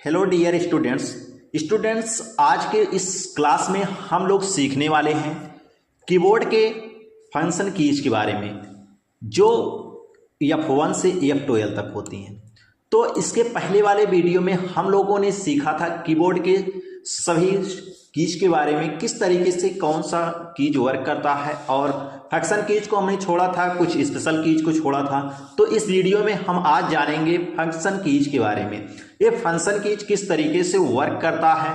Hello dear students आज के इस क्लास में हम लोग सीखने वाले हैं कीबोर्ड के फंक्शन कीज के बारे में जो F1 से F12 तक होती हैं। तो इसके पहले वाले वीडियो में हम लोगों ने सीखा था कीबोर्ड के सभी कीज के बारे में, किस तरीके से कौन सा कीज वर्क करता है, और फंक्शन कीज को हमने छोड़ा था, कुछ स्पेशल कीज को छोड़ा था। तो इस वीडियो में हम आज जानेंगे फंक्शन कीज के बारे में। ये फंक्शन कीज किस तरीके से वर्क करता है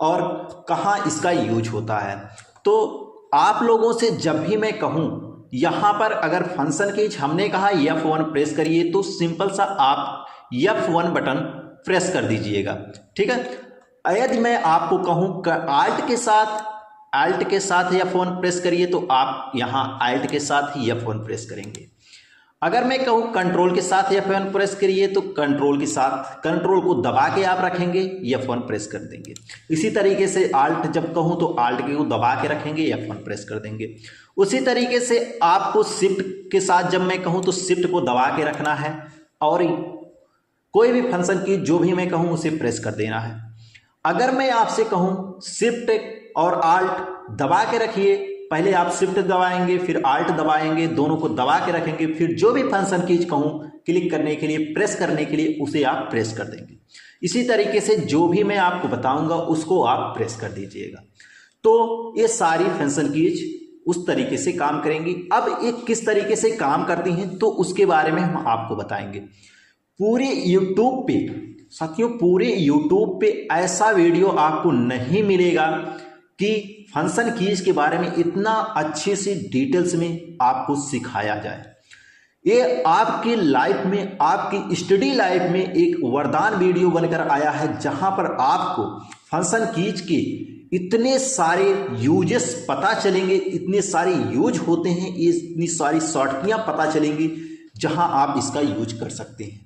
और कहाँ इसका यूज होता है। तो आप लोगों से जब भी मैं कहूँ यहाँ पर अगर फंक्शन कीज हमने कहा F1 प्रेस करिए, तो सिंपल सा आप F1 बटन प्रेस कर दीजिएगा, ठीक है। यदि मैं आपको कहूँ आल्ट के साथ F1 प्रेस करिए, तो आप यहाँ आल्ट के साथ ही F1 प्रेस करेंगे। अगर मैं कहूँ कंट्रोल के साथ F1 प्रेस करिए, तो कंट्रोल के साथ कंट्रोल को दबा के आप रखेंगे, F1 प्रेस कर देंगे। इसी तरीके से आल्ट जब कहूँ तो आल्ट को दबा के रखेंगे, F1 प्रेस कर देंगे। उसी तरीके से आपको शिफ्ट के साथ जब मैं कहूँ तो शिफ्ट को दबा के रखना है और कोई भी फंक्शन की जो भी मैं कहूँ उसे प्रेस कर देना है। अगर मैं आपसे कहूँ शिफ्ट और आल्ट दबा के रखिए, पहले आप शिफ्ट दबाएंगे फिर आल्ट दबाएंगे, दोनों को दबा के रखेंगे, फिर जो भी फंक्शन कीज कहूँ क्लिक करने के लिए, प्रेस करने के लिए, उसे आप प्रेस कर देंगे। इसी तरीके से जो भी मैं आपको बताऊंगा उसको आप प्रेस कर दीजिएगा। तो ये सारी फंक्शन कीज उस तरीके से काम करेंगी। अब ये किस तरीके से काम करती हैं तो उसके बारे में हम आपको बताएंगे। पूरे यूट्यूब पे साथियों, पूरे यूट्यूब पे ऐसा वीडियो आपको नहीं मिलेगा कि फंक्शन कीज के बारे में इतना अच्छे से डिटेल्स में आपको सिखाया जाए। ये आपकी लाइफ में, आपकी स्टडी लाइफ में एक वरदान वीडियो बनकर आया है, जहां पर आपको फंक्शन कीज के इतने सारे यूजेस पता चलेंगे, इतने सारे यूज होते हैं, इतनी सारी शॉर्टकियां पता चलेंगी जहां आप इसका यूज कर सकते हैं।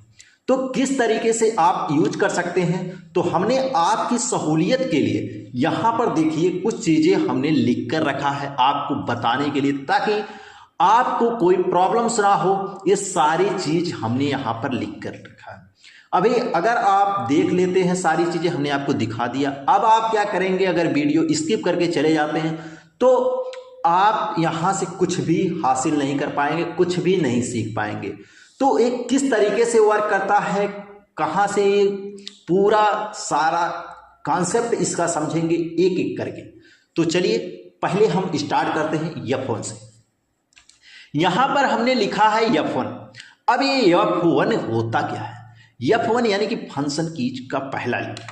तो किस तरीके से आप यूज कर सकते हैं, तो हमने आपकी सहूलियत के लिए यहाँ पर देखिए कुछ चीज़ें हमने लिख कर रखा है आपको बताने के लिए, ताकि आपको कोई प्रॉब्लम्स ना हो। ये सारी चीज़ हमने यहाँ पर लिख कर रखा है। अभी अगर आप देख लेते हैं, सारी चीज़ें हमने आपको दिखा दिया। अब आप क्या करेंगे, अगर वीडियो स्किप करके चले जाते हैं तो आप यहाँ से कुछ भी हासिल नहीं कर पाएंगे, कुछ भी नहीं सीख पाएंगे। तो एक किस तरीके से वर्क करता है, कहाँ से पूरा सारा कॉन्सेप्ट इसका समझेंगे एक एक करके। तो चलिए पहले हम स्टार्ट करते हैं F1 से। यहां पर हमने लिखा है F1। अब ये F1 होता क्या है? F1 यानी कि फंक्शन कीज का पहला लेटर।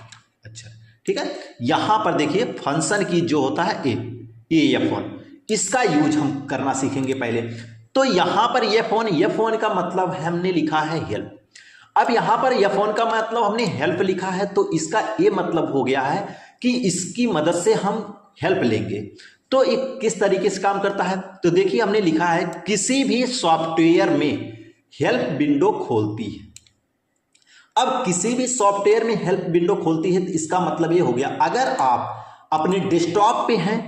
अच्छा ठीक है, यहां पर देखिए फंक्शन कीज जो होता है ये F1, इसका यूज हम करना सीखेंगे पहले। तो यहां पर F1 का मतलब हमने लिखा है हेल्प। अब यहां पर F1 का मतलब हमने हेल्प लिखा है, तो इसका ये मतलब हो गया है कि इसकी मदद से हम हेल्प लेंगे। तो एक किस तरीके से काम करता है, तो देखिए हमने लिखा है किसी भी सॉफ्टवेयर में हेल्प विंडो खोलती है। अब किसी भी सॉफ्टवेयर में हेल्प विंडो खोलती है, तो इसका मतलब ये हो गया, अगर आप अपने डेस्कटॉप पे हैं,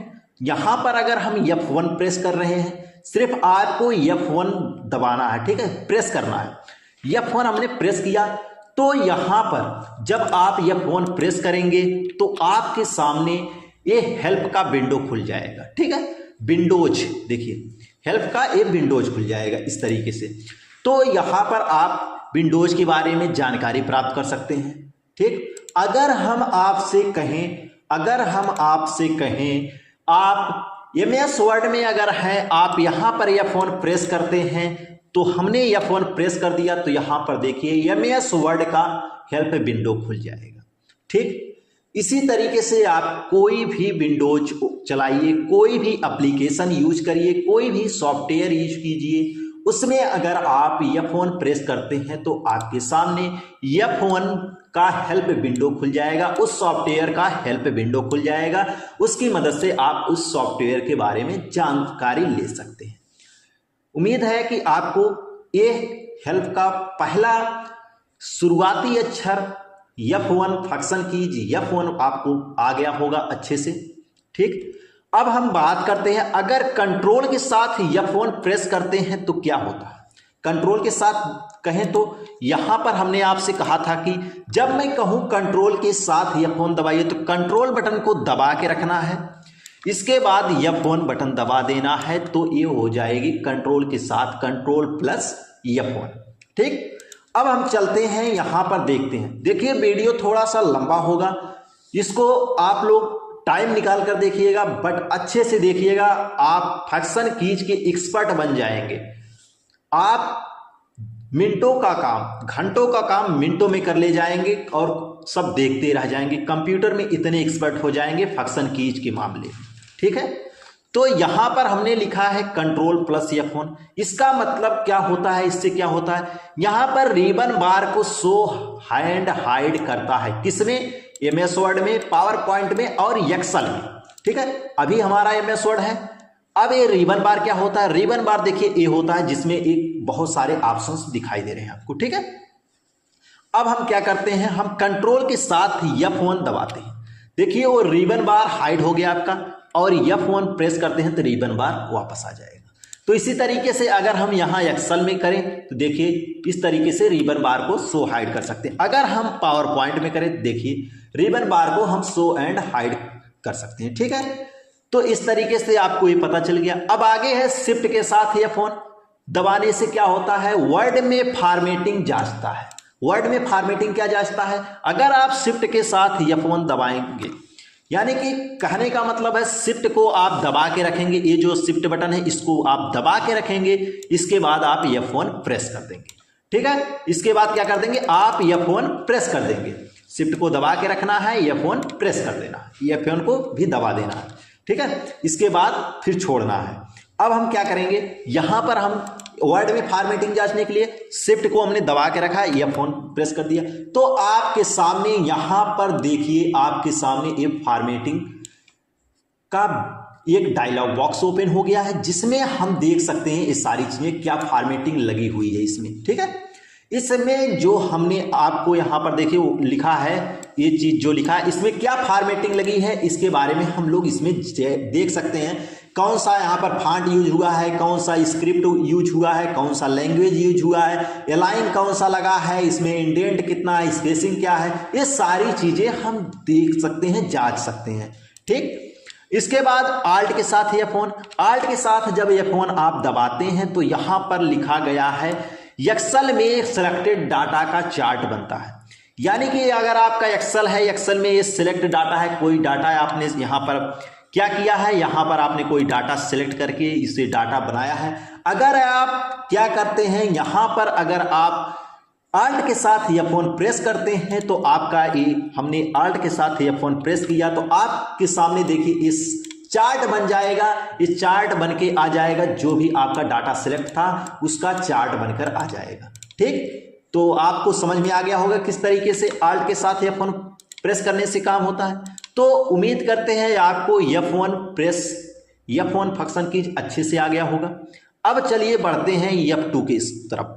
यहां पर अगर हम F1 प्रेस कर रहे हैं, सिर्फ आपको F1 दबाना है, ठीक है, प्रेस करना है। F1 हमने प्रेस किया, तो यहां पर जब आप F1 प्रेस करेंगे तो आपके सामने ये हेल्प का विंडो खुल जाएगा, ठीक है। विंडोज देखिए, हेल्प का एक विंडोज खुल जाएगा इस तरीके से। तो यहां पर आप विंडोज के बारे में जानकारी प्राप्त कर सकते हैं, ठीक। अगर हम आपसे कहें आप MS वर्ड में अगर है, आप यहां पर F1 प्रेस करते हैं, तो हमने F1 प्रेस कर दिया, तो यहां पर देखिए MS वर्ड का हेल्प विंडो खुल जाएगा, ठीक। इसी तरीके से आप कोई भी विंडोज चलाइए, कोई भी एप्लीकेशन यूज करिए, कोई भी सॉफ्टवेयर यूज कीजिए, उसमें अगर आप F1 प्रेस करते हैं तो आपके सामने F1 का हेल्प विंडो खुल जाएगा, उस सॉफ्टवेयर का हेल्प विंडो खुल जाएगा। उसकी मदद से आप उस सॉफ्टवेयर के बारे में जानकारी ले सकते हैं। उम्मीद है कि आपको ये हेल्प का पहला शुरुआती अक्षर F1 फंक्शन कीज F1 आपको आ गया होगा अच्छे से, ठीक। अब हम बात करते हैं, अगर कंट्रोल के साथ F1 प्रेस करते हैं तो क्या होता है। कंट्रोल के साथ कहें तो यहां पर हमने आपसे कहा था कि जब मैं कहूं कंट्रोल के साथ F1 दबाइए तो कंट्रोल बटन को दबा के रखना है, इसके बाद F1 बटन दबा देना है, तो ये हो जाएगी कंट्रोल के साथ कंट्रोल प्लस F1। ठीक, अब हम चलते हैं यहां पर देखते हैं। देखिए वीडियो थोड़ा सा लंबा होगा, इसको आप लोग टाइम निकाल कर देखिएगा, बट अच्छे से देखिएगा, आप फंक्शन कीज के एक्सपर्ट बन जाएंगे। आप मिनटों का काम घंटों का काम मिनटों में कर ले जाएंगे और सब देखते रह जाएंगे। कंप्यूटर में इतने एक्सपर्ट हो जाएंगे फंक्शन कीज के मामले में। ठीक है, तो यहां पर हमने लिखा है कंट्रोल प्लस F1। इसका मतलब क्या होता है, इससे क्या होता है, यहां पर रिबन बार को शो एंड हाइड करता है। किसमें, MS वर्ड में, पावर पॉइंट में और एक्सेल में। ठीक है, अभी हमारा MS वर्ड है। अब ये रिबन बार क्या होता है, रिबन बार देखिए ये होता है जिसमें एक बहुत सारे ऑप्शंस दिखाई दे रहे हैं आपको। ठीक है, अब हम क्या करते हैं, हम कंट्रोल के साथ F1 दबाते हैं। देखिए वो रिबन बार हाइड हो गया आपका, और F1 प्रेस करते हैं तो रिबन बार वापस आ जाएगा। तो इसी तरीके से अगर हम यहाँ एक्सेल में करें तो देखिए इस तरीके से रिबन बार को शो हाइड कर सकते हैं। अगर हम पावर पॉइंट में करें देखिए रिबन बार को हम शो एंड हाइड कर सकते हैं। ठीक है, तो इस तरीके से आपको ये पता चल गया। अब आगे है शिफ्ट के साथ F1 दबाने से क्या होता है, वर्ड में फॉर्मेटिंग जांचता है। वर्ड में फॉर्मेटिंग क्या जांचता है, अगर आप शिफ्ट के साथ F1 दबाएंगे, यानी कि कहने का मतलब है शिफ्ट को आप दबा के रखेंगे, ये जो शिफ्ट बटन है इसको आप दबा के रखेंगे, इसके बाद आप F1 प्रेस कर देंगे। ठीक है, इसके बाद क्या कर देंगे, आप F1 प्रेस कर देंगे। शिफ्ट को दबा के रखना है, F1 प्रेस कर देना है, F1 को भी दबा देना है। ठीक है, इसके बाद फिर छोड़ना है। अब हम क्या करेंगे, यहां पर हम वर्ड में फॉर्मेटिंग जांचने के लिए शिफ्ट को हमने दबा के रखा है, F1 प्रेस कर दिया, तो आपके सामने यहां पर देखिए आपके सामने एक फॉर्मेटिंग का एक डायलॉग बॉक्स ओपन हो गया है, जिसमें हम देख सकते हैं ये सारी चीजें क्या फॉर्मेटिंग लगी हुई है इसमें। ठीक है, इसमें जो हमने आपको यहां पर देखिए लिखा है, ये चीज जो लिखा है इसमें क्या फॉर्मेटिंग लगी है इसके बारे में हम लोग इसमें देख सकते हैं। कौन सा यहाँ पर फॉन्ट यूज हुआ है, कौन सा स्क्रिप्ट यूज हुआ है, कौन सा लैंग्वेज यूज हुआ है, अलाइन कौन सा लगा है, इसमें इंडेंट कितना है, स्पेसिंग क्या है, ये सारी चीजें हम देख सकते हैं, जांच सकते हैं। ठीक, इसके बाद आल्ट के साथ F1, आल्ट के साथ जब F1 आप दबाते हैं तो यहां पर लिखा गया है एक्सेल में सिलेक्टेड डाटा का चार्ट बनता है। यानी कि अगर आपका एक्सेल है, एक्सेल में ये सिलेक्ट डाटा है, कोई डाटा आपने यहां पर क्या किया है, यहां पर आपने कोई डाटा सिलेक्ट करके इसे डाटा बनाया है। अगर आप क्या करते हैं, यहां पर अगर आप आल्ट के साथ F1 प्रेस करते हैं तो आपका ये हमने आल्ट के साथ F1 प्रेस किया तो आपके सामने देखिए इस चार्ट बन जाएगा, इस चार्ट बन के आ जाएगा, जो भी आपका डाटा सिलेक्ट था उसका चार्ट बनकर आ जाएगा। ठीक, तो आपको समझ में आ गया होगा किस तरीके से आल्ट के साथ F1 प्रेस करने से काम होता है। तो उम्मीद करते हैं आपको F1 फंक्शन की अच्छे से आ गया होगा। अब चलिए बढ़ते हैं F2 के इस तरफ।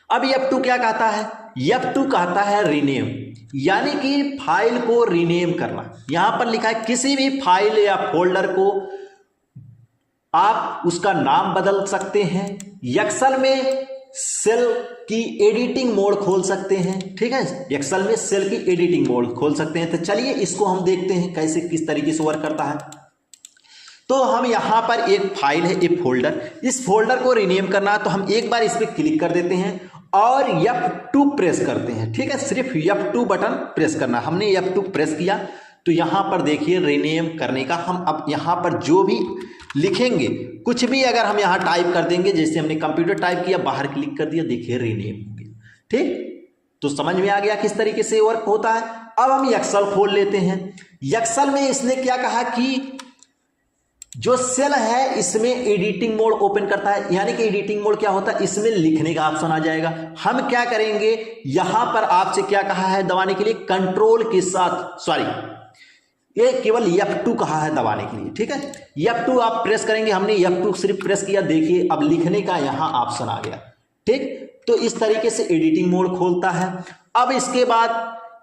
अब F2 क्या कहता है, F2 कहता है रीनेम, यानी कि फाइल को रीनेम करना। यहां पर लिखा है किसी भी फाइल या फोल्डर को आप उसका नाम बदल सकते हैं। एक्सेल में सेल की एडिटिंग मोड खोल सकते हैं। ठीक है, एक्सेल में सेल की एडिटिंग मोड खोल सकते हैं। तो चलिए इसको हम देखते हैं कैसे किस तरीके से वर्क करता है। तो हम यहां पर एक फाइल है, एक फोल्डर, इस फोल्डर को रीनेम करना है तो हम एक बार इस पर क्लिक कर देते हैं और F2 प्रेस करते हैं। ठीक है, सिर्फ F2 बटन प्रेस करना। हमने F2 प्रेस किया तो यहां पर देखिए रीनेम करने का हम अब यहां पर जो भी लिखेंगे, कुछ भी अगर हम यहां टाइप कर देंगे, जैसे हमने कंप्यूटर टाइप किया, बाहर क्लिक कर दिया, देखिए रीनेम हो गया। ठीक, तो समझ में आ गया किस तरीके से वर्क होता है। अब हम एक्सेल खोल लेते हैं। एक्सेल में इसने क्या कहा कि जो सेल है इसमें एडिटिंग मोड ओपन करता है। यानी कि एडिटिंग मोड क्या होता है, इसमें लिखने का ऑप्शन आ जाएगा। हम क्या करेंगे, यहां पर आपसे क्या कहा है दबाने के लिए, कंट्रोल के साथ, सॉरी ये केवल F2 कहा है दबाने के लिए। ठीक है, F2 आप प्रेस करेंगे, हमने F2 सिर्फ प्रेस किया, देखिए अब लिखने का यहां ऑप्शन आ गया। ठीक, तो इस तरीके से एडिटिंग मोड खोलता है। अब इसके बाद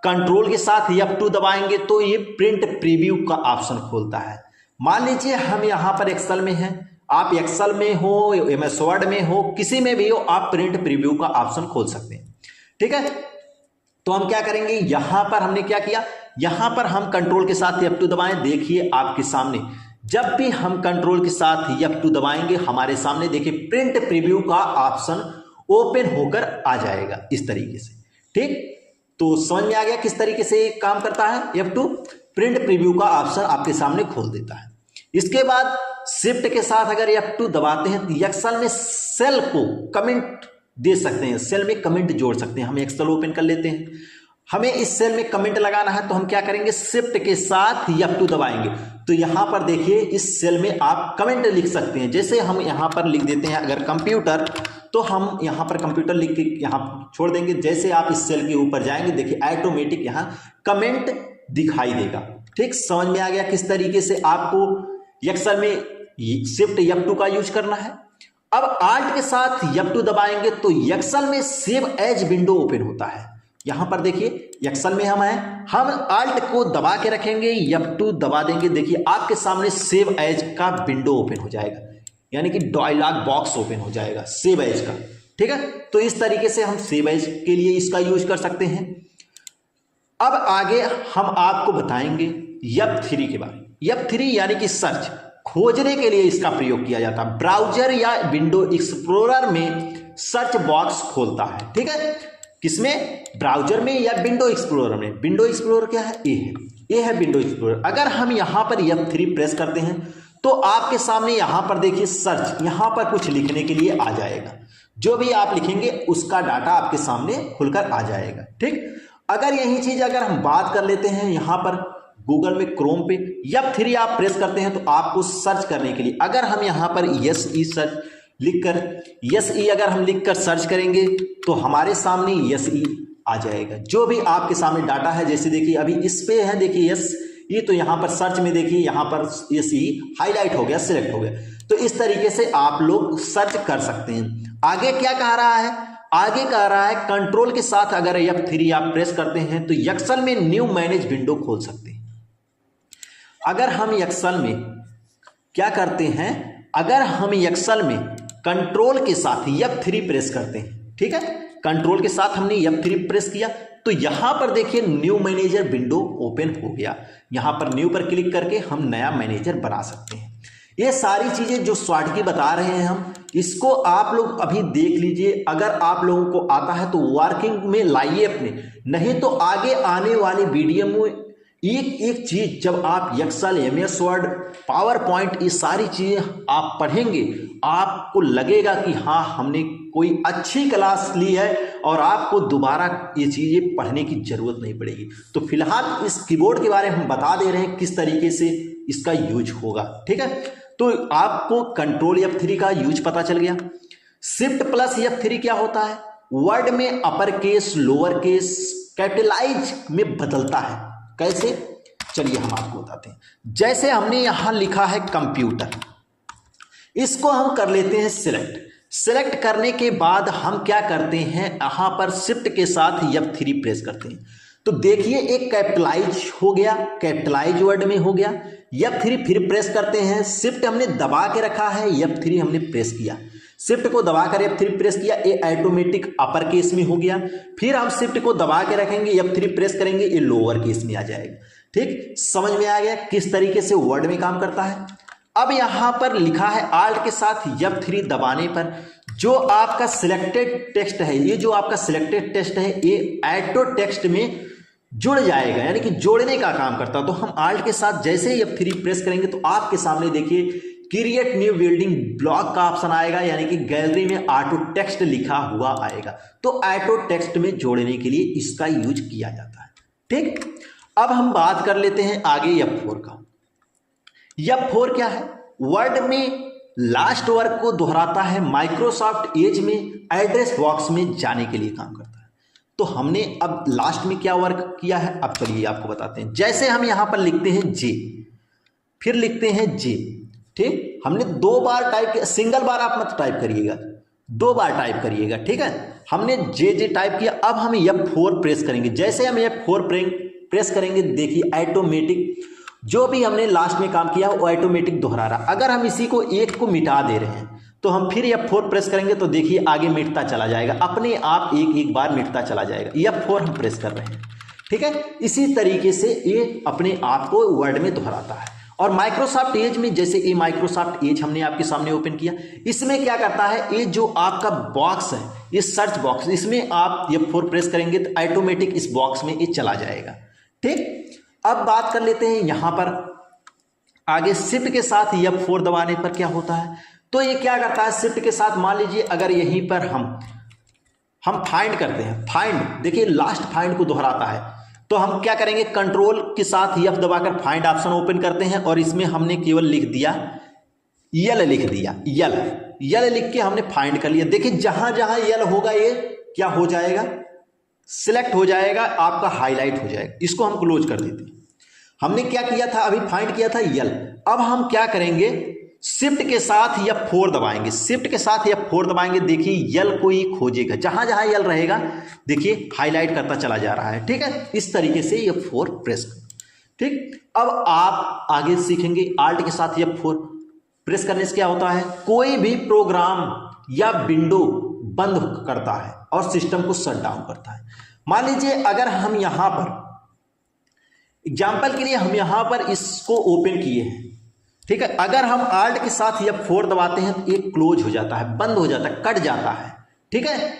कंट्रोल के साथ F2 दबाएंगे तो ये प्रिंट प्रीव्यू का ऑप्शन खोलता है। मान लीजिए हम यहां पर एक्सेल में हैं आप एक्सेल में हो, एमएस वर्ड में हो, किसी में भी हो, आप प्रिंट प्रीव्यू का ऑप्शन खोल सकते हैं। ठीक है, तो हम क्या करेंगे, यहां पर हमने क्या किया, यहां पर हम कंट्रोल के साथ F2 दबाएं। देखिए आपके सामने जब भी हम कंट्रोल के साथ F2 दबाएंगे हमारे सामने देखिए प्रिंट प्रीव्यू का ऑप्शन ओपन होकर आ जाएगा इस तरीके से। ठीक, तो समझ में आ गया किस तरीके से काम करता है। F2 प्रिंट प्रीव्यू का ऑप्शन आपके सामने खोल देता है। इसके बाद शिफ्ट के साथ अगर F2 दबाते हैं तो एक्सेल में सेल को कमेंट दे सकते हैं, सेल में कमेंट जोड़ सकते हैं। हम एक्सेल ओपन कर लेते हैं, हमें इस सेल में कमेंट लगाना है तो हम क्या करेंगे, शिफ्ट के साथ F2 दबाएंगे तो यहां पर देखिए इस सेल में आप कमेंट लिख सकते हैं। जैसे हम यहां पर लिख देते हैं अगर कंप्यूटर, तो हम यहां पर कंप्यूटर लिख के यहां छोड़ देंगे। जैसे आप इस सेल के ऊपर जाएंगे देखिए ऑटोमेटिक यहां कमेंट दिखाई देगा। ठीक, समझ में आ गया किस तरीके से आपको एक्सेल में शिफ्ट F2 का यूज करना है। अब आल्ट के साथ F2 दबाएंगे तो एक्सेल में सेव एज विंडो ओपन होता है। यहां पर देखिए एक्सेल में हम हैं, हम आल्ट को दबा के रखेंगे, F2 दबा देंगे, देखिए आपके सामने सेव एज का विंडो ओपन हो जाएगा, यानी कि डायलॉग बॉक्स ओपन हो जाएगा सेव एज का। ठीक है, तो इस तरीके से हम सेव एज के लिए इसका यूज कर सकते हैं। अब आगे हम आपको बताएंगे F3 के बारे में। F3 यानी कि सर्च, खोजने के लिए इसका प्रयोग किया जाता है। ब्राउजर या विंडो एक्सप्लोरर में सर्च बॉक्स खोलता है। ठीक है, किसमें, ब्राउजर में या विंडो एक्सप्लोरर में। विंडो एक्सप्लोरर क्या है, ये है विंडो एक्सप्लोरर। अगर हम यहां पर F3 प्रेस करते हैं तो आपके सामने यहां पर देखिए सर्च, यहां पर कुछ लिखने के लिए आ जाएगा, जो भी आप लिखेंगे उसका डाटा आपके सामने खुलकर आ जाएगा। ठीक, अगर यही चीज अगर हम बात कर लेते हैं यहां पर गूगल में क्रोम पे F3 आप प्रेस करते हैं तो आपको सर्च करने के लिए अगर हम यहां पर SE सर्च लिखकर SE अगर हम लिखकर सर्च करेंगे तो हमारे सामने SE आ जाएगा। जो भी आपके सामने डाटा है, जैसे देखिए अभी इस पे है देखिए SE, तो यहां पर सर्च में देखिए यहां पर SE हाईलाइट हो गया, सिलेक्ट हो गया। तो इस तरीके से आप लोग सर्च कर सकते हैं। आगे क्या कह रहा है, आगे कह रहा है कंट्रोल के साथ अगर F3 आप प्रेस करते हैं तो एक्सेल में न्यू मैनेज विंडो खोल सकते हैं। अगर हम एक्सेल में क्या करते हैं, अगर हम एक्सेल में कंट्रोल के साथ F3 प्रेस करते हैं, ठीक है, कंट्रोल के साथ हमने F3 प्रेस किया तो यहां पर देखिए न्यू मैनेजर विंडो ओपन हो गया। यहां पर न्यू पर क्लिक करके हम नया मैनेजर बना सकते हैं। ये सारी चीजें जो शॉर्ट की बता रहे हैं हम, इसको आप लोग अभी देख लीजिए। अगर आप लोगों को आता है तो वर्किंग में लाइए अपने, नहीं तो आगे आने वाली वीडियो में एक एक चीज जब आप Excel, MS Word, PowerPoint, ये सारी चीजें आप पढ़ेंगे आपको लगेगा कि हाँ हमने कोई अच्छी क्लास ली है और आपको दोबारा ये चीजें पढ़ने की जरूरत नहीं पड़ेगी। तो फिलहाल इस कीबोर्ड के बारे में हम बता दे रहे हैं किस तरीके से इसका यूज होगा। ठीक है, तो आपको कंट्रोल F3 का यूज पता चल गया। शिफ्ट प्लस F3 क्या होता है, वर्ड में upper case, lower case, capitalize में बदलता है। कैसे, चलिए हम आपको बताते हैं। जैसे हमने यहां लिखा है कंप्यूटर, इसको हम कर लेते हैं सिलेक्ट। सिलेक्ट करने के बाद हम क्या करते हैं, यहां पर शिफ्ट के साथ F3 प्रेस करते हैं तो देखिए एक कैपिटलाइज हो गया, कैपिटलाइज वर्ड में हो गया। F3 फिर प्रेस करते हैं, शिफ्ट हमने दबा के रखा है, F3 हमने प्रेस किया, शिफ्ट को दबाकर F3 प्रेस किया, ये ऑटोमेटिक अपर केस में हो गया। फिर हम शिफ्ट को दबा के रखेंगे, F3 प्रेस करेंगे, ये लोअर केस में आ जाएगा। ठीक, समझ में आ गया किस तरीके से वर्ड में काम करता है। अब यहां पर लिखा है आल्ट के साथ F3 दबाने पर जो आपका सिलेक्टेड टेक्स्ट है, ये जो आपका सिलेक्टेड टेक्स्ट है ये ऑटो टेक्स्ट में जुड़ जाएगा, यानी कि जोड़ने का काम करता है। तो हम आल्ट के साथ जैसे ही F3 प्रेस करेंगे तो आपके सामने देखिए क्रिएट न्यू बिल्डिंग ब्लॉक का ऑप्शन आएगा, यानी कि गैलरी में ऑटो टेक्स्ट लिखा हुआ आएगा। तो ऑटो टेक्स्ट में जोड़ने के लिए इसका यूज किया जाता है। ठीक, अब हम बात कर लेते हैं आगे F4 का। F4 क्या है, वर्ड में लास्ट वर्ड को दोहराता है, माइक्रोसॉफ्ट एज में एड्रेस बॉक्स में जाने के लिए काम करता है। तो हमने अब लास्ट में क्या वर्क किया है, अब चलिए आपको बताते हैं। जैसे हम यहां पर लिखते हैं J, फिर लिखते हैं J, ठीक, हमने 2 बार टाइप किया, सिंगल बार आप मत टाइप करिएगा, 2 बार टाइप करिएगा। ठीक है, हमने J टाइप किया, अब हम F4 प्रेस करेंगे। जैसे हम F4 प्रेस करेंगे देखिए ऑटोमेटिक जो भी हमने लास्ट में काम किया वो ऑटोमेटिक दोहरा रहा। अगर हम इसी को एक को मिटा दे रहे हैं तो हम फिर F4 प्रेस करेंगे तो देखिए आगे मिटता चला जाएगा, अपने आप एक एक बार मिटता चला जाएगा। F4 हम प्रेस कर रहे हैं, ठीक है। इसी तरीके से ये अपने आप को वर्ड में दोहराता है। और माइक्रोसॉफ्ट एज में, जैसे ये माइक्रोसॉफ्ट एज हमने आपके सामने ओपन किया, इसमें क्या करता है, ये जो आपका बॉक्स है, ये सर्च बॉक्स, इसमें आप F4 प्रेस करेंगे तो ऑटोमेटिक इस बॉक्स में ये चला जाएगा, ठीक। अब बात कर लेते हैं यहां पर आगे शिफ्ट के साथ F4 दबाने पर क्या होता है। तो ये क्या करता है, शिफ्ट के साथ मान लीजिए अगर यहीं पर हम फाइंड करते हैं, फाइंड देखिए लास्ट फाइंड को दोहराता है, तो हम क्या करेंगे, कंट्रोल के साथ F दबाकर फाइंड ऑप्शन ओपन करते हैं और इसमें हमने केवल लिख दिया यल, लिख दिया यल लिख के हमने फाइंड कर लिया। देखिए जहां जहां यल होगा ये क्या हो जाएगा, सिलेक्ट हो जाएगा, आपका हाईलाइट हो जाएगा। इसको हम क्लोज कर देते हैं। हमने क्या किया था, अभी फाइंड किया था यल। अब हम क्या करेंगे, शिफ्ट के साथ F4 दबाएंगे, शिफ्ट के साथ F4 दबाएंगे, देखिए यल को ही खोजेगा, जहां जहां यल रहेगा देखिए हाईलाइट करता चला जा रहा है, ठीक है। इस तरीके से F4 प्रेस करो, ठीक। अब आप आगे सीखेंगे आल्ट के साथ F4 प्रेस करने से क्या होता है, कोई भी प्रोग्राम या विंडो बंद करता है और सिस्टम को शट डाउन करता है। मान लीजिए अगर हम यहां पर एग्जाम्पल के लिए हम यहां पर इसको ओपन किए हैं, ठीक है। अगर हम आल्ट के साथ F4 दबाते हैं तो ये क्लोज हो जाता है, बंद हो जाता है, कट जाता है, ठीक है,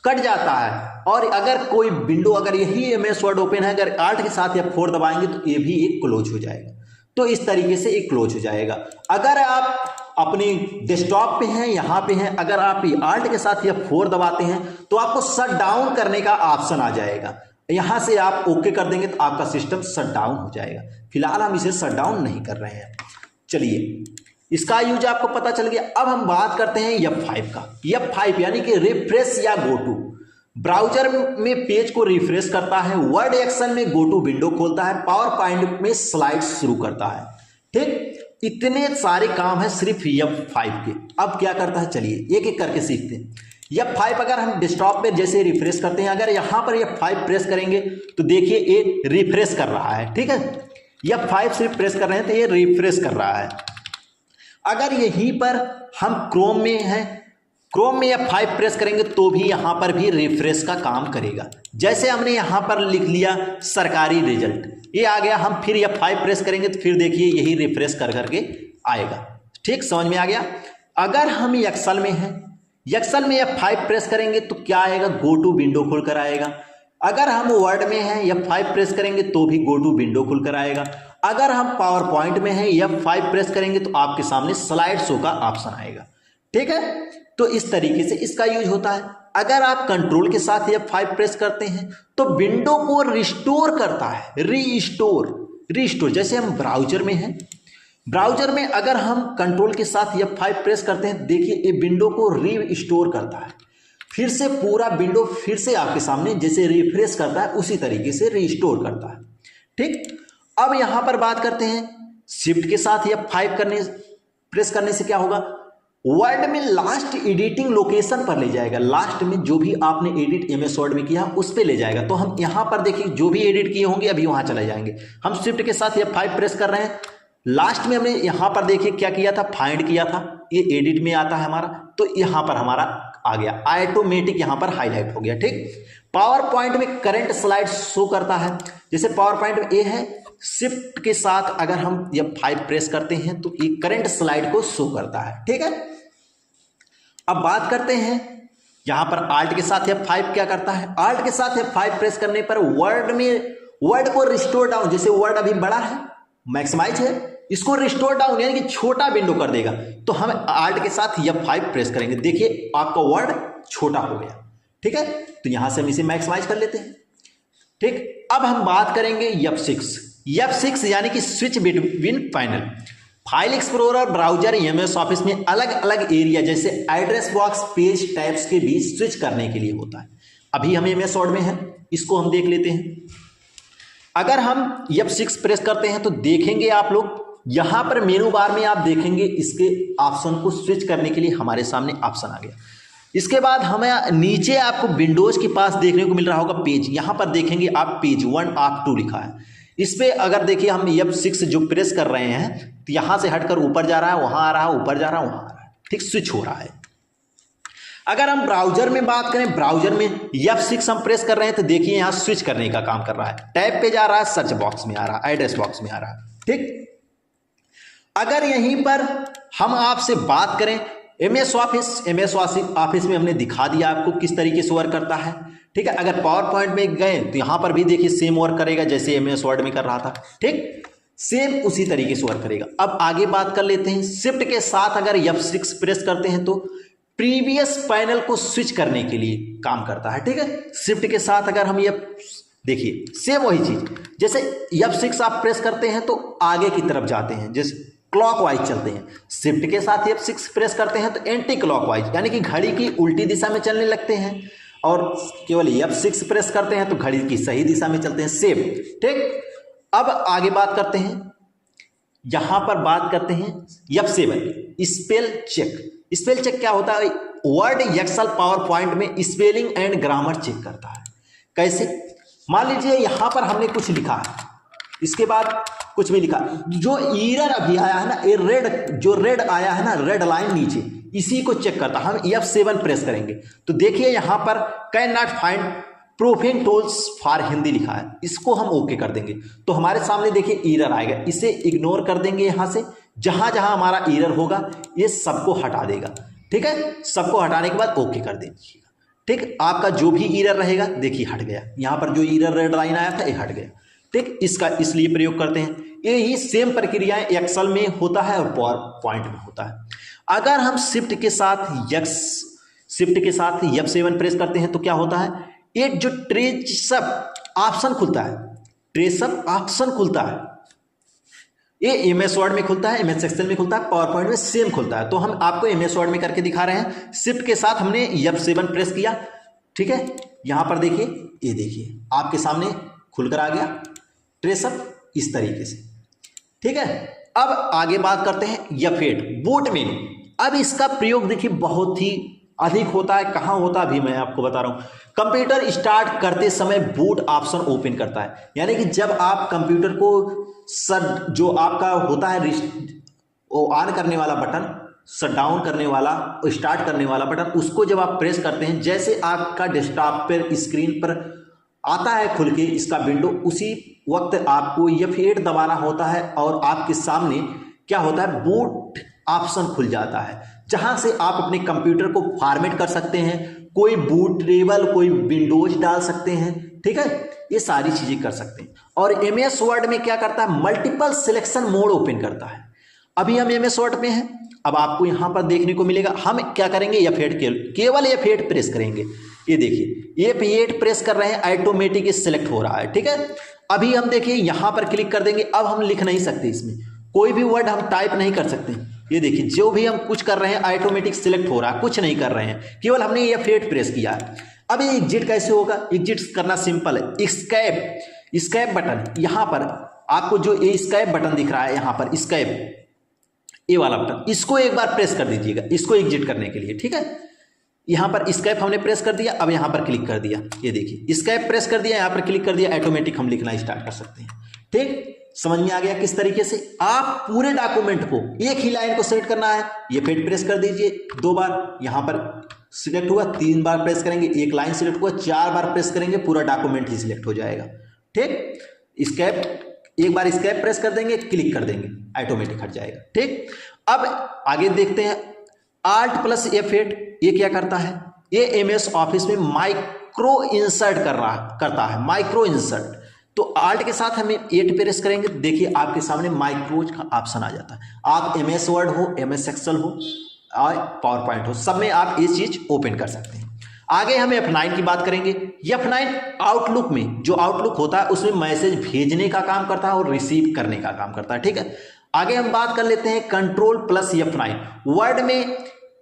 कट जाता है। और अगर कोई विंडो, अगर यही MS वर्ड ओपन है, अगर आल्ट के साथ F4 दबाएंगे तो ये भी एक क्लोज हो जाएगा। तो इस तरीके से एक क्लोज हो जाएगा। अगर आप अपनी डेस्कटॉप पे हैं, यहां पे हैं, अगर आप आल्ट के साथ F4 दबाते हैं तो आपको शट डाउन करने का ऑप्शन आ जाएगा। यहां से आप ओके कर देंगे तो आपका सिस्टम शट डाउन हो जाएगा। फिलहाल हम इसे शट डाउन नहीं कर रहे हैं। चलिए, इसका यूज आपको पता चल गया। अब हम बात करते हैं F5 का। F5 यानी कि रिफ्रेश या गो टू, ब्राउजर में पेज को रिफ्रेश करता है, वर्ड एक्शन में गो टू विंडो खोलता है, पावर पॉइंट में स्लाइड शुरू करता है, ठीक। इतने सारे काम है सिर्फ F5 के। अब क्या करता है, चलिए एक एक करके सीखते हैं। F5 अगर हम डेस्कटॉप पे जैसे रिफ्रेश करते हैं, अगर यहां पर F5 प्रेस करेंगे तो देखिए ये रिफ्रेश कर रहा है, ठीक है। F5 सिर्फ प्रेस कर रहे हैं तो ये रिफ्रेश कर रहा है। अगर यहीं पर हम क्रोम में हैं, क्रोम में F5 प्रेस करेंगे तो भी यहां पर भी रिफ्रेश का काम करेगा। जैसे हमने यहां पर लिख लिया सरकारी रिजल्ट, ये आ गया, हम फिर F5 प्रेस करेंगे तो फिर देखिए यही रिफ्रेश कर करके आएगा, ठीक, समझ में आ गया। अगर हम एक्सेल में हैं, एक्सेल में F5 प्रेस करेंगे तो क्या आएगा, गो टू विंडो खुल कर आएगा। अगर हम वर्ड में हैं, F5 प्रेस करेंगे तो भी गो टू विंडो खुल कर आएगा। अगर हम पावर पॉइंट में हैं, F5 प्रेस करेंगे तो आपके सामने स्लाइड शो का ऑप्शन आएगा, ठीक है। तो इस तरीके से इसका यूज होता है। अगर आप कंट्रोल के साथ F5 प्रेस करते हैं तो विंडो को रिस्टोर करता है, रिस्टोर। जैसे हम ब्राउजर में हैं, ब्राउजर में अगर हम कंट्रोल के साथ F5 प्रेस करते हैं, देखिए ये विंडो को रिस्टोर करता है, फिर से पूरा विंडो फिर से आपके सामने जैसे रिफ्रेश करता है उसी तरीके से रिस्टोर करता है, ठीक। अब यहां पर बात करते हैं शिफ्ट के साथ F5 प्रेस करने से क्या होगा, वर्ड में लास्ट एडिटिंग लोकेशन पर ले जाएगा। लास्ट में जो भी आपने एडिट MS वर्ड में किया उस पर ले जाएगा। तो हम यहां पर देखिए जो भी एडिट किए होंगे अभी वहां चले जाएंगे। हम शिफ्ट के साथ F5 प्रेस कर रहे हैं, लास्ट में हमने यहां पर देखिए क्या किया था, फाइंड किया था, ये एडिट में आता है हमारा, तो यहां पर हमारा आ गया, ऑटोमेटिक यहां पर हाईलाइट हो गया, ठीक। पावर पॉइंट में करंट स्लाइड शो करता है। जैसे पावर पॉइंट में ये है, शिफ्ट के साथ अगर हम F5 प्रेस करते हैं तो ये करंट स्लाइड को शो करता है, ठीक है। अब बात करते हैं यहां पर आल्ट के साथ F5 क्या करता है। आल्ट के साथ F5 प्रेस करने पर वर्ड को रिस्टोर डाउन, जैसे वर्ड अभी बड़ा है, मैक्सिमाइज है, इसको रिस्टोर डाउन यानी कि छोटा विंडो कर देगा। तो हम आल्ट के साथ F5 प्रेस करेंगे, देखिए आपका वर्ड छोटा हो गया, ठीक है। तो यहां से हम इसे मैक्सिमाइज कर लेते हैं, ठीक। अब हम बात करेंगे F6 यानी कि switch between panel. File explorer, browser, MS office में अलग अलग एरिया जैसे एड्रेस बॉक्स, पेज टैब्स के बीच स्विच करने के लिए होता है। अभी हम MS वर्ड में हैं, इसको हम देख लेते हैं। अगर हम F6 प्रेस करते हैं तो देखेंगे आप लोग यहां पर मेनू बार में आप देखेंगे इसके ऑप्शन को स्विच करने के लिए हमारे सामने ऑप्शन आ गया। इसके बाद हमें नीचे आपको विंडोज के पास देखने को मिल रहा होगा पेज, यहां पर देखेंगे आप पेज 1 ऑफ 2 लिखा है। इस पे अगर देखिए हम F6 जो प्रेस कर रहे हैं तो यहां से हटकर ऊपर जा रहा है, वहां आ रहा है, ऊपर जा रहा है, वहां आ रहा है, ठीक, स्विच हो रहा है। अगर हम ब्राउजर में बात करें, ब्राउजर में F6 हम प्रेस कर रहे हैं तो देखिए यहां स्विच करने का काम कर रहा है, टैब पे जा रहा है, सर्च बॉक्स में आ रहा है, एड्रेस बॉक्स में आ रहा है, ठीक। अगर यहीं पर हम आपसे बात करें MS ऑफिस में हमने दिखा दिया आपको किस तरीके से वर्क करता है, ठीक है। अगर पावर पॉइंट में गए तो यहां पर भी देखिए सेम वर्क करेगा जैसे MS वर्ड में कर रहा था, ठीक, सेम उसी तरीके से वर्क करेगा। अब आगे बात कर लेते हैं, शिफ्ट के साथ अगर F6 प्रेस करते हैं तो प्रीवियस पैनल को स्विच करने के लिए काम करता है, ठीक है। शिफ्ट के साथ अगर हम ये देखिए सेम वही चीज, जैसे F6 आप प्रेस करते हैं तो आगे की तरफ जाते हैं, जैसे क्लॉकवाइज चलते हैं। शिफ्ट के साथ F6 प्रेस करते हैं तो एंटी क्लॉकवाइज यानी कि घड़ी की उल्टी दिशा में चलने लगते हैं, और केवल F6 प्रेस करते हैं तो घड़ी की सही दिशा में चलते हैं, सेम, ठीक। अब आगे बात करते हैं, यहां पर बात करते हैं F7 spell check. Spell check क्या होता है? वर्ड एक्सेल पावर पॉइंट में स्पेलिंग एंड ग्रामर चेक करता है। कैसे? मान लीजिए यहां पर हमने कुछ लिखा है, इसके बाद कुछ भी लिखा, जो एरर अभी आया है ना, ये रेड आया है ना, रेड लाइन नीचे, इसी को चेक करता। हम F7 प्रेस करेंगे तो देखिए यहां पर can not find proofing tools for Hindi लिखा है, इसको हम ओके कर देंगे तो हमारे सामने देखिए एरर आएगा, इसे इग्नोर कर देंगे। यहां से जहां जहां हमारा एरर होगा ये सबको हटा देगा, ठीक है। सबको हटाने के बाद ओके कर दीजिएगा, ठीक। आपका जो भी एरर रहेगा देखिए हट गया, यहां पर जो एरर रेड लाइन आया था ये हट गया, ठीक। इसका इसलिए प्रयोग करते हैं। यही सेम प्रक्रियाएं एक्सेल में होता है और पावर पॉइंट में होता है। अगर हम शिफ्ट के साथ F7 प्रेस करते हैं तो क्या होता है? एक जो ट्रेसअप ऑप्शन खुलता है, ट्रेसअप ऑप्शन खुलता है, ये MS वर्ड में खुलता है, MS एक्सेल में खुलता है, पावर पॉइंट में सेम खुलता है। तो हम आपको MS वर्ड में करके दिखा रहे हैं। शिफ्ट के साथ हमने F7 प्रेस किया, ठीक है। यहां पर देखिए, ये देखिए आपके सामने खुलकर आ गया ट्रेसअप इस तरीके से, ठीक है। अब आगे बात करते हैं F8 बूट मेनू। अब इसका प्रयोग देखिए बहुत ही अधिक होता है। कहां होता है अभी मैं आपको बता रहा हूं। कंप्यूटर स्टार्ट करते समय बूट ऑप्शन ओपन करता है, यानी कि जब आप कंप्यूटर को जो आपका होता है वो ऑन करने वाला बटन, शट डाउन करने वाला, स्टार्ट करने वाला बटन, उसको जब आप प्रेस करते हैं, जैसे आपका डेस्कटॉप पर स्क्रीन पर आता है खुल के इसका विंडो, उसी वक्त आपको F8 दबाना होता है और आपके सामने क्या होता है? बूट ऑप्शन खुल जाता है, जहां से आप अपने कंप्यूटर को फॉर्मेट कर सकते हैं, कोई बूटेबल कोई विंडोज डाल सकते हैं, ठीक है। ये सारी चीजें कर सकते हैं। और MS वर्ड में क्या करता है? मल्टीपल सिलेक्शन मोड ओपन करता है। अभी हम MS वर्ड में हैं, अब आपको यहां पर देखने को मिलेगा। हम क्या करेंगे? F8 केवल F8 प्रेस करेंगे। ये देखिए F8 प्रेस कर रहे हैं, ऑटोमेटिक सिलेक्ट हो रहा है, ठीक है। अभी हम देखिए यहां पर क्लिक कर देंगे। अब हम लिख नहीं सकते, इसमें कोई भी वर्ड हम टाइप नहीं कर सकते। ये देखिए जो भी हम कुछ कर रहे हैं ऑटोमेटिक सिलेक्ट हो रहा है, कुछ नहीं कर रहे हैं, केवल हमने F8 प्रेस किया है। अब ये एग्जिट कैसे होगा? एग्जिट करना सिंपल है। स्केप बटन, यहां पर आपको जो ये स्केप बटन दिख रहा है, यहां पर स्केप, ये वाला बटन, इसको एक बार प्रेस कर दीजिएगा इसको एग्जिट करने के लिए, ठीक है। यहां पर स्केप हमने प्रेस कर दिया, अब यहां पर क्लिक कर दिया, ये देखिए स्केप प्रेस कर दिया, यहां पर क्लिक कर दिया, ऑटोमेटिक हम लिखना स्टार्ट कर सकते हैं, ठीक। समझ में आ गया किस तरीके से आप पूरे डॉक्यूमेंट को, एक ही लाइन को सेलेक्ट करना है, ये फिर प्रेस कर दीजिए 2 बार, यहां पर सिलेक्ट हुआ, 3 बार प्रेस करेंगे, एक लाइन सिलेक्ट हुआ, 4 बार प्रेस करेंगे, पूरा डॉक्यूमेंट ही सिलेक्ट हो जाएगा, ठीक। स्केप, एक बार स्केप प्रेस कर देंगे, क्लिक कर देंगे, ऑटोमेटिक हट जाएगा, ठीक। अब आगे देखते हैं Alt+ F8 ये क्या करता है? ये MS ऑफिस में माइक्रो इंसर्ट करता है, माइक्रो इंसर्ट। तो Alt के साथ हमें 8 प्रेस करेंगे, देखिए आपके सामने माइक्रोज का ऑप्शन आ जाता है। आप MS वर्ड हो, MS एक्सेल हो और पावर पॉइंट हो, सब में आप ये चीज ओपन कर सकते हैं। आगे हम F9 की बात करेंगे। F9 आउटलुक में, जो आउटलुक होता है उसमें मैसेज भेजने का काम करता है और रिसीव करने का काम करता है, ठीक है। आगे हम बात कर लेते हैं Ctrl+ F9। वर्ड में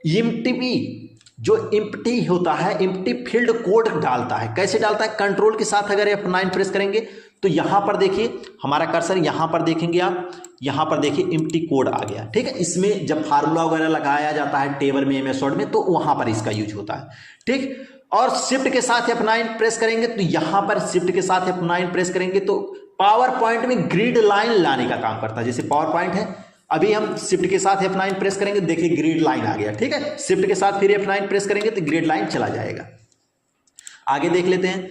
एम्प्टी, जो एम्प्टी होता है, एम्प्टी फील्ड कोड डालता है। कैसे डालता है? कंट्रोल के साथ अगर F9 प्रेस करेंगे तो यहां पर देखिए हमारा कर्सर, यहां पर देखेंगे आप, यहां पर देखिए एम्प्टी कोड आ गया, ठीक है। इसमें जब फार्मूला वगैरह लगाया जाता है टेबल में, MS वर्ड में, तो वहां पर इसका यूज होता है, ठीक। और शिफ्ट के साथ F9 प्रेस करेंगे तो यहां पर शिफ्ट के साथ F9 प्रेस करेंगे तो पावर पॉइंट में ग्रिड लाइन लाने का काम करता है। जैसे पावर पॉइंट है, अभी हम शिफ्ट के साथ F9 प्रेस करेंगे, देखिए ग्रिड लाइन आ गया, ठीक है। शिफ्ट के साथ फिर F9 प्रेस करेंगे तो ग्रिड लाइन चला जाएगा। आगे देख लेते हैं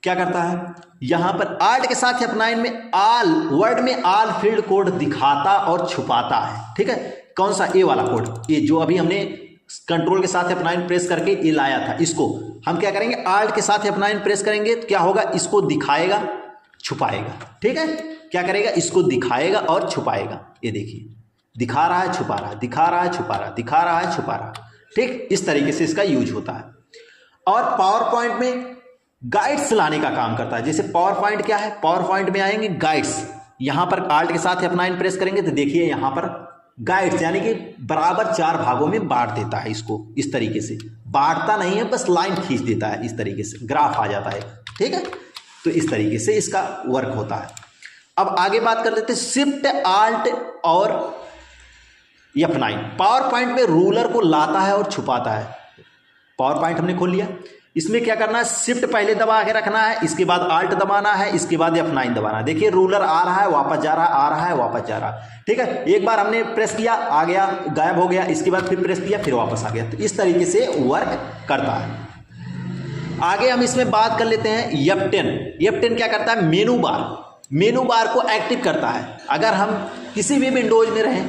क्या करता है। यहां पर आल्ट के साथ F9 में ऑल वर्ड में ऑल फील्ड कोड दिखाता और छुपाता है, ठीक है। कौन सा? ए वाला कोड, ये जो अभी हमने कंट्रोल के साथ F9 प्रेस करके ये लाया था, इसको हम क्या करेंगे, आल्ट के साथ F9 प्रेस करेंगे तो क्या होगा, इसको दिखाएगा छुपाएगा, ठीक है। क्या करेगा, इसको दिखाएगा और छुपाएगा। ये देखिए दिखा रहा है छुपा रहा है, दिखा रहा है छुपा रहा है, दिखा रहा है छुपा रहा है, ठीक। इस तरीके से इसका यूज होता है। और पावर पॉइंट में गाइड्स लाने का काम करता है। जैसे पावर पॉइंट क्या है, पावर पॉइंट में आएंगे गाइड्स, यहां पर आल्ट के साथ F9 प्रेस करेंगे तो देखिए यहां पर गाइड्स यानी कि बराबर 4 भागों में बांट देता है इसको। इस तरीके से बांटता नहीं है, बस लाइन खींच देता है, इस तरीके से ग्राफ आ जाता है, ठीक है। तो इस तरीके से इसका वर्क होता है। अब आगे बात कर लेते हैं शिफ्ट आल्ट और F9। पावर पॉइंट में रूलर को लाता है और छुपाता है। पावर पॉइंट हमने खोल लिया, इसमें क्या करना है, शिफ्ट पहले दबा के रखना है, इसके बाद आल्ट दबाना है, इसके बाद F9 दबाना है। देखिए रूलर आ रहा है वापस जा रहा है, आ रहा है वापस जा रहा है, ठीक है। एक बार हमने प्रेस किया, आ गया गायब हो गया, इसके बाद फिर प्रेस किया फिर वापस आ गया। तो इस तरीके से वर्क करता है। आगे हम इसमें बात कर लेते हैं F10। F10 क्या करता है, मेनू बार को एक्टिव करता है। अगर हम किसी भी विंडोज में रहें,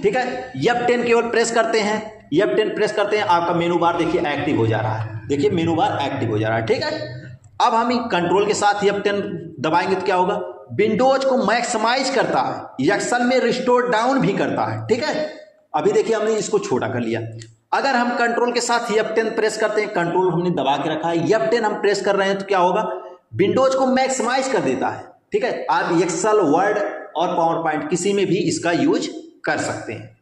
ठीक है, F10 केवल प्रेस करते हैं, F10 प्रेस करते हैं, आपका मेनू बार देखिए एक्टिव हो जा रहा है। देखिए मेनू बार एक्टिव हो जा रहा है, ठीक है। अब हम कंट्रोल के साथ F10 दबाएंगे तो क्या होगा, विंडोज को मैक्सिमाइज करता है, एक्सेल में रिस्टोर डाउन भी करता है, ठीक है। अभी देखिए हमने इसको छोटा कर लिया। अगर हम कंट्रोल के साथ F10 प्रेस करते हैं, कंट्रोल हमने दबा के रखा है, F10 हम प्रेस कर रहे हैं तो क्या होगा, विंडोज को मैक्सिमाइज कर देता है, ठीक है। आप एक्सेल, वर्ड और पावर पॉइंट किसी में भी इसका यूज कर सकते हैं।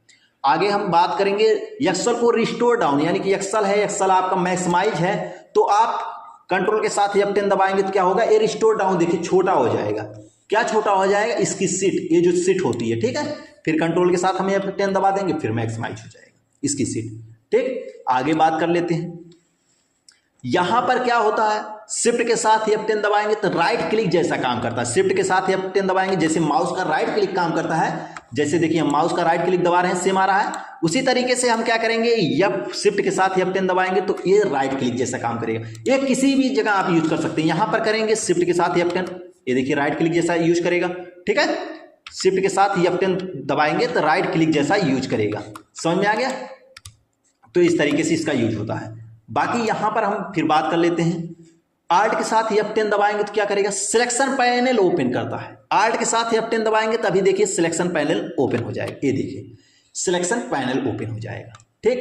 आगे हम बात करेंगे एक्सेल को रिस्टोर डाउन, यानी कि एक्सेल है, एक्सेल आपका मैक्सिमाइज है, तो आप कंट्रोल के साथ F10 दबाएंगे तो क्या होगा, ये रिस्टोर डाउन देखिए छोटा हो जाएगा। क्या छोटा हो जाएगा, इसकी सीट, ये जो सीट होती है, ठीक है। फिर कंट्रोल के साथ हम F10 दबा देंगे, फिर मैक्सिमाइज हो जाएगा इसकी सीट, ठीक। आगे बात कर लेते हैं, यहां पर क्या होता है, शिफ्ट के साथ F10 दबाएंगे तो राइट क्लिक जैसा काम करता है। शिफ्ट के साथ F10 दबाएंगे जैसे माउस का राइट क्लिक काम करता है, जैसे देखिए हम माउस का राइट क्लिक दबा रहे हैं, सेम आ रहा है। उसी तरीके से हम क्या करेंगे, शिफ्ट के साथ F10 दबाएंगे तो ये राइट क्लिक जैसा काम करेगा। ये किसी भी जगह आप यूज कर सकते हैं। यहां पर करेंगे शिफ्ट के साथ F10, ये देखिए राइट क्लिक जैसा यूज करेगा, ठीक है। शिफ्ट के साथ F10 दबाएंगे तो राइट क्लिक जैसा यूज करेगा। समझ में आ गया? तो इस तरीके से इसका यूज होता है। बाकी यहां पर हम फिर बात कर लेते हैं, आल्ट के साथ F10 दबाएंगे तो क्या करेगा, सिलेक्शन पैनल ओपन करता है। आल्ट के साथ F10 दबाएंगे तभी देखिए सिलेक्शन पैनल ओपन हो जाएगा। ये देखिए सिलेक्शन पैनल ओपन हो जाएगा, ठीक।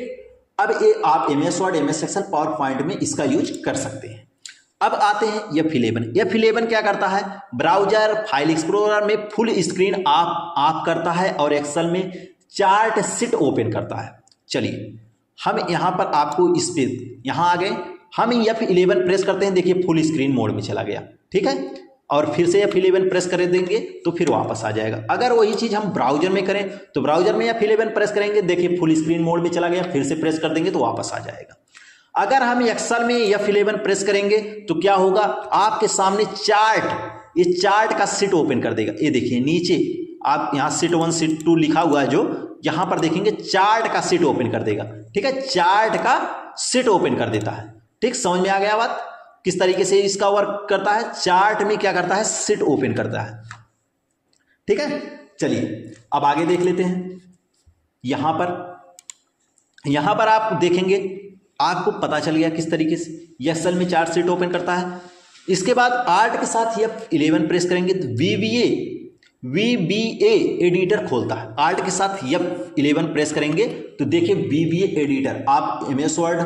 अब ये आप MS Word, MS Excel, PowerPoint में इसका यूज कर सकते हैं। अब आते हैं F11। F11 क्या करता है, ब्राउजर, फाइल एक्सप्लोरर में फुल स्क्रीन ऑफ करता है और एक्सेल में चार्ट शीट ओपन करता है। चलिए हम यहां पर आपको इस पे यहां आ गए, हम F11 प्रेस करते हैं, देखिए फुल स्क्रीन मोड में चला गया, ठीक है। और फिर से F11 प्रेस कर देंगे तो फिर वापस आ जाएगा। अगर वही चीज हम ब्राउजर में करें तो ब्राउजर में F11 प्रेस करेंगे, देखिए फुल स्क्रीन मोड में चला गया, फिर से प्रेस कर देंगे तो वापस आ जाएगा। अगर हम एक्सेल में F11 प्रेस करेंगे तो क्या होगा, आपके सामने चार्ट, ये चार्ट का शीट ओपन कर देगा। ये देखिए नीचे आप यहाँ शीट 1 शीट 2 लिखा हुआ है, जो यहां पर देखेंगे चार्ट का शीट ओपन कर देगा, ठीक है। चार्ट का शीट ओपन कर देता है, ठीक। समझ में आ गया बात, किस तरीके से इसका वर्क करता है। चार्ट में क्या करता है, शीट ओपन करता है, ठीक है। चलिए अब आगे देख लेते हैं। यहां पर आप देखेंगे, आपको पता चल गया किस तरीके से एक्सेल में चार्ट शीट ओपन करता है। इसके बाद आल्ट के साथ F11 प्रेस करेंगे तो VBA एडिटर खोलता है। आल्ट के साथ F11 प्रेस करेंगे तो देखिए VBA एडिटर, आप MS Word,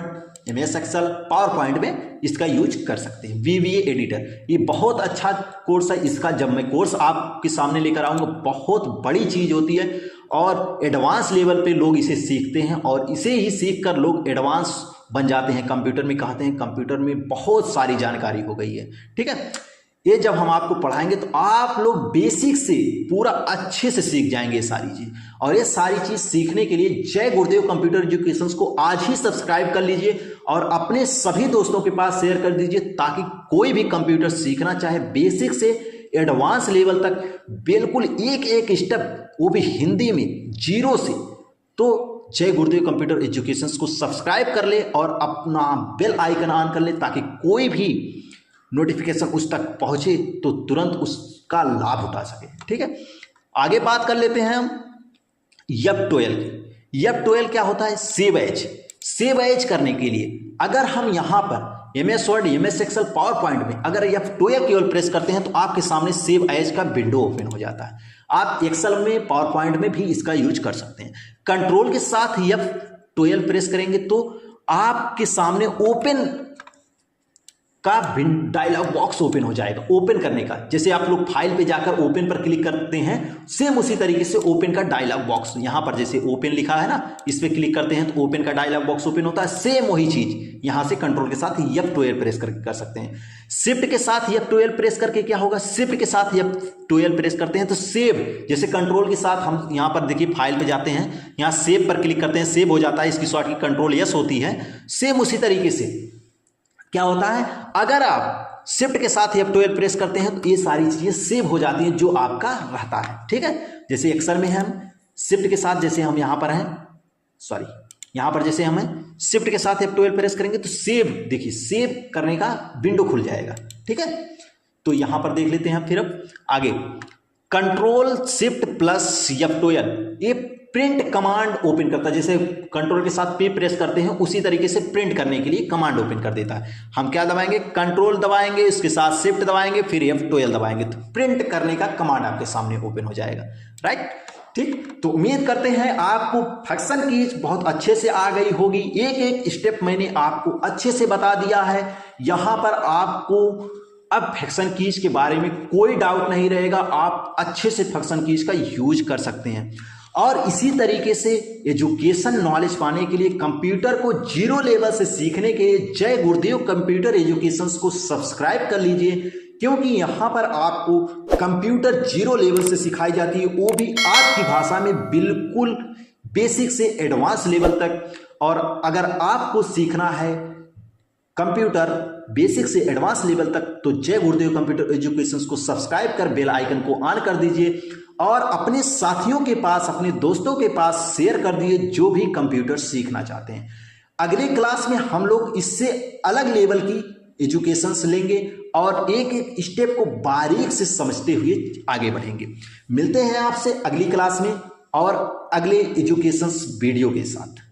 MS Excel, PowerPoint में इसका यूज कर सकते हैं। VBA एडिटर ये बहुत अच्छा कोर्स है। इसका जब मैं कोर्स आपके सामने लेकर आऊँगा, बहुत बड़ी चीज़ होती है और एडवांस लेवल पे लोग इसे सीखते हैं और इसे ही सीख कर लोग एडवांस बन जाते हैं। कंप्यूटर में कहते हैं कंप्यूटर में बहुत सारी जानकारी हो गई है, ठीक है। ये जब हम आपको पढ़ाएंगे तो आप लोग बेसिक से पूरा अच्छे से सीख जाएंगे ये सारी चीज। और ये सारी चीज सीखने के लिए जय गुरुदेव कंप्यूटर एजुकेशन को आज ही सब्सक्राइब कर लीजिए और अपने सभी दोस्तों के पास शेयर कर दीजिए, ताकि कोई भी कंप्यूटर सीखना चाहे बेसिक से एडवांस लेवल तक बिल्कुल एक एक स्टेप, वो भी हिंदी में जीरो से। तो जय गुरुदेव कंप्यूटर एजुकेशन को सब्सक्राइब कर ले और अपना बेल आइकन ऑन कर ले, ताकि कोई भी नोटिफिकेशन उस तक पहुंचे तो तुरंत उसका लाभ उठा सके। ठीक है, आगे बात कर लेते हैं हम F12 की। F12 क्या होता है? Save as. सेव एज करने के लिए अगर हम यहाँ पर MS Word, MS Excel, PowerPoint में अगर F12 केवल प्रेस करते हैं तो आपके सामने सेव एज का विंडो ओपन हो जाता है। आप एक्सेल में, पावर पॉइंट में भी इसका यूज कर सकते हैं। कंट्रोल के साथ F12 प्रेस करेंगे तो आपके सामने ओपन का डायलॉग बॉक्स ओपन हो जाएगा। ओपन करने का, जैसे आप लोग फाइल पे जाकर ओपन पर क्लिक करते हैं, सेम उसी तरीके से ओपन का डायलॉग बॉक्स यहां पर जैसे ओपन लिखा है ना, इस पे क्लिक करते हैं तो ओपन का डायलॉग बॉक्स ओपन होता है। सेम वही चीज यहां से कंट्रोल के साथ F12 प्रेस करके कर सकते हैं। शिफ्ट के साथ F12 प्रेस करके क्या होगा? शिफ्ट के साथ F12 प्रेस करते हैं तो सेव, जैसे कंट्रोल के साथ हम यहां पर देखिए फाइल पे जाते हैं, यहां सेव पर क्लिक करते हैं, सेव हो जाता है। इसकी शॉर्टकट कंट्रोल S होती है। सेम उसी तरीके से क्या होता है, अगर आप शिफ्ट के साथ F12 प्रेस करते हैं तो ये सारी चीजें सेव हो जाती हैं जो आपका रहता है। ठीक है, जैसे एक्सेल में हम शिफ्ट के साथ, जैसे हम यहां पर हैं, सॉरी यहां पर जैसे हमें शिफ्ट के साथ F12 प्रेस करेंगे तो सेव, देखिए सेव करने का विंडो खुल जाएगा। ठीक है, तो यहां पर देख लेते हैं फिर अब आगे। कंट्रोल शिफ्ट प्लस F12 ये प्रिंट कमांड ओपन करता है। जैसे कंट्रोल के साथ P प्रेस करते हैं उसी तरीके से प्रिंट करने के लिए कमांड ओपन कर देता है। हम क्या दबाएंगे? कंट्रोल दबाएंगे, इसके साथ शिफ्ट दबाएंगे, फिर F12 दबाएंगे तो प्रिंट करने का कमांड आपके सामने ओपन हो जाएगा। राइट, ठीक। तो उम्मीद करते हैं आपको फंक्शन कीज बहुत अच्छे से आ गई होगी। एक एक स्टेप मैंने आपको अच्छे से बता दिया है। यहां पर आपको अब फंक्शन कीज के बारे में कोई डाउट नहीं रहेगा। आप अच्छे से फंक्शन कीज का यूज कर सकते हैं। और इसी तरीके से एजुकेशन नॉलेज पाने के लिए, कंप्यूटर को जीरो लेवल से सीखने के लिए जय गुरुदेव कंप्यूटर एजुकेशन को सब्सक्राइब कर लीजिए, क्योंकि यहां पर आपको कंप्यूटर जीरो लेवल से सिखाई जाती है, वो भी आपकी भाषा में, बिल्कुल बेसिक से एडवांस लेवल तक। और अगर आपको सीखना है कंप्यूटर बेसिक से एडवांस लेवल तक तो जय गुरुदेव कंप्यूटर एजुकेशन को सब्सक्राइब कर बेल आइकन को ऑन कर दीजिए और अपने साथियों के पास, अपने दोस्तों के पास शेयर कर दीजिए जो भी कंप्यूटर सीखना चाहते हैं। अगली क्लास में हम लोग इससे अलग लेवल की एजुकेशन लेंगे और एक एक स्टेप को बारीक से समझते हुए आगे बढ़ेंगे। मिलते हैं आपसे अगली क्लास में और अगले एजुकेशन वीडियो के साथ।